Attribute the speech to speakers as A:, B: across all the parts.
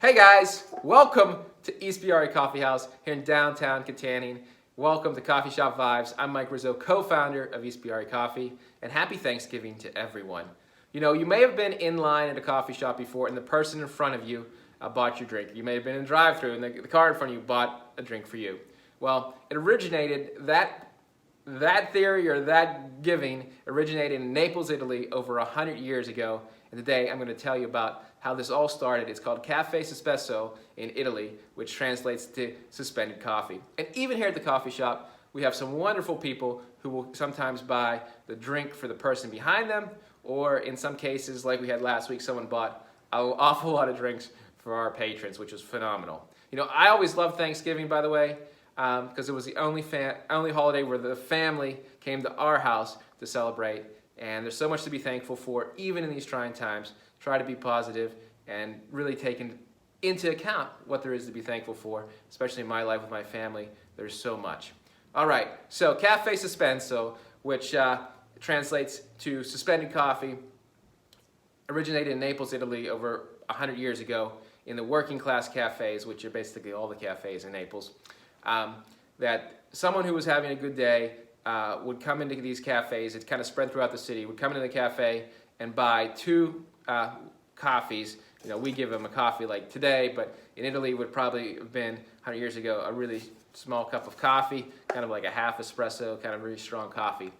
A: Hey guys, welcome to East Peoria Coffee House here in downtown Katanning. Welcome to Coffee Shop Vibes. I'm Mike Rizzo, co-founder of East Peoria Coffee, and happy Thanksgiving to everyone. You know, you may have been in line at a coffee shop before and the person in front of you bought your drink. You may have been in a drive-thru and the car in front of you bought a drink for you. Well, it originated, that theory or that giving originated in Naples, Italy over 100 years ago. And today I'm going to tell you about how this all started. It's called Caffe Sospeso in Italy, which translates to suspended coffee. And even here at the coffee shop, we have some wonderful people who will sometimes buy the drink for the person behind them, or in some cases, like we had last week, someone bought an awful lot of drinks for our patrons, which was phenomenal. You know, I always love Thanksgiving, by the way, because it was the only holiday where the family came to our house to celebrate. And there's so much to be thankful for, even in these trying times. Try to be positive and really take into account what there is to be thankful for, especially in my life with my family. There's so much. All right, so Caffe Sospeso, which translates to suspended coffee, originated in Naples, Italy over 100 years ago in the working class cafes, which are basically all the cafes in Naples, that someone who was having a good day would come into these cafes. It's kind of spread throughout the city. Would come into the cafe and buy two coffees. You know, we give them a coffee like today, but in Italy it would probably have been 100 years ago a really small cup of coffee, kind of like a half espresso, kind of really strong coffee.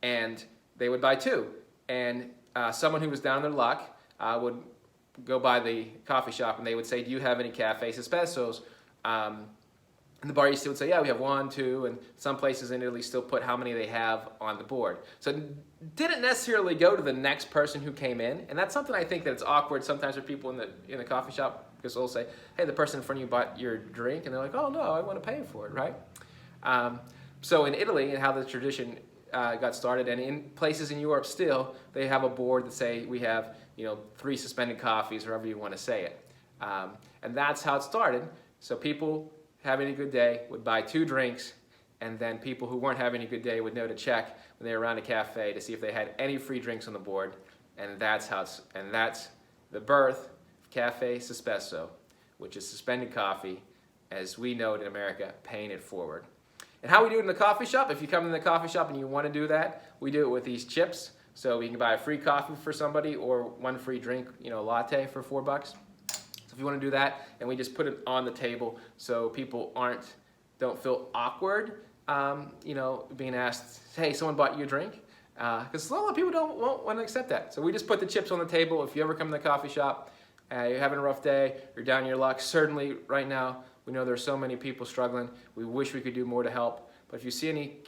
A: And they would buy two. And someone who was down on their luck would go by the coffee shop and they would say, "Do you have any Caffe Sospesos?" And the barista would say, "Yeah, we have one, two," and some places in Italy still put how many they have on the board. So it didn't necessarily go to the next person who came in, and that's something I think that it's awkward sometimes for people in the coffee shop, because they'll say, "Hey, the person in front of you bought your drink," and they're like, "Oh no, I want to pay for it," right? So in Italy, and how the tradition got started, and in places in Europe still, they have a board that say we have 3 suspended coffees, however you want to say it, and that's how it started. So people having a good day would buy 2 drinks, and then people who weren't having a good day would know to check when they were around a cafe to see if they had any free drinks on the board, and that's the birth of Caffe Sospeso, which is suspended coffee, as we know it in America, paying it forward. And how we do it in the coffee shop, if you come in the coffee shop and you want to do that, we do it with these chips. So we can buy a free coffee for somebody or 1 free drink, a latte for $4. If you want to do that, and we just put it on the table so people don't feel awkward, being asked, "Hey, someone bought you a drink?" Because a lot of people won't want to accept that. So we just put the chips on the table. If you ever come to the coffee shop, you're having a rough day, you're down on your luck, certainly right now, we know there's so many people struggling. We wish we could do more to help. But if you see any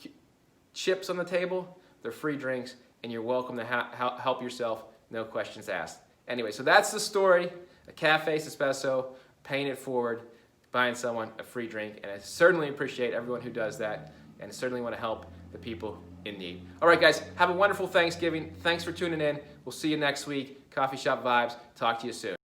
A: chips on the table, they're free drinks, and you're welcome to help yourself, no questions asked. Anyway, so that's the story. A Caffe Sospeso, paying it forward, buying someone a free drink, and I certainly appreciate everyone who does that, and certainly want to help the people in need. All right, guys, have a wonderful Thanksgiving. Thanks for tuning in. We'll see you next week. Coffee Shop Vibes. Talk to you soon.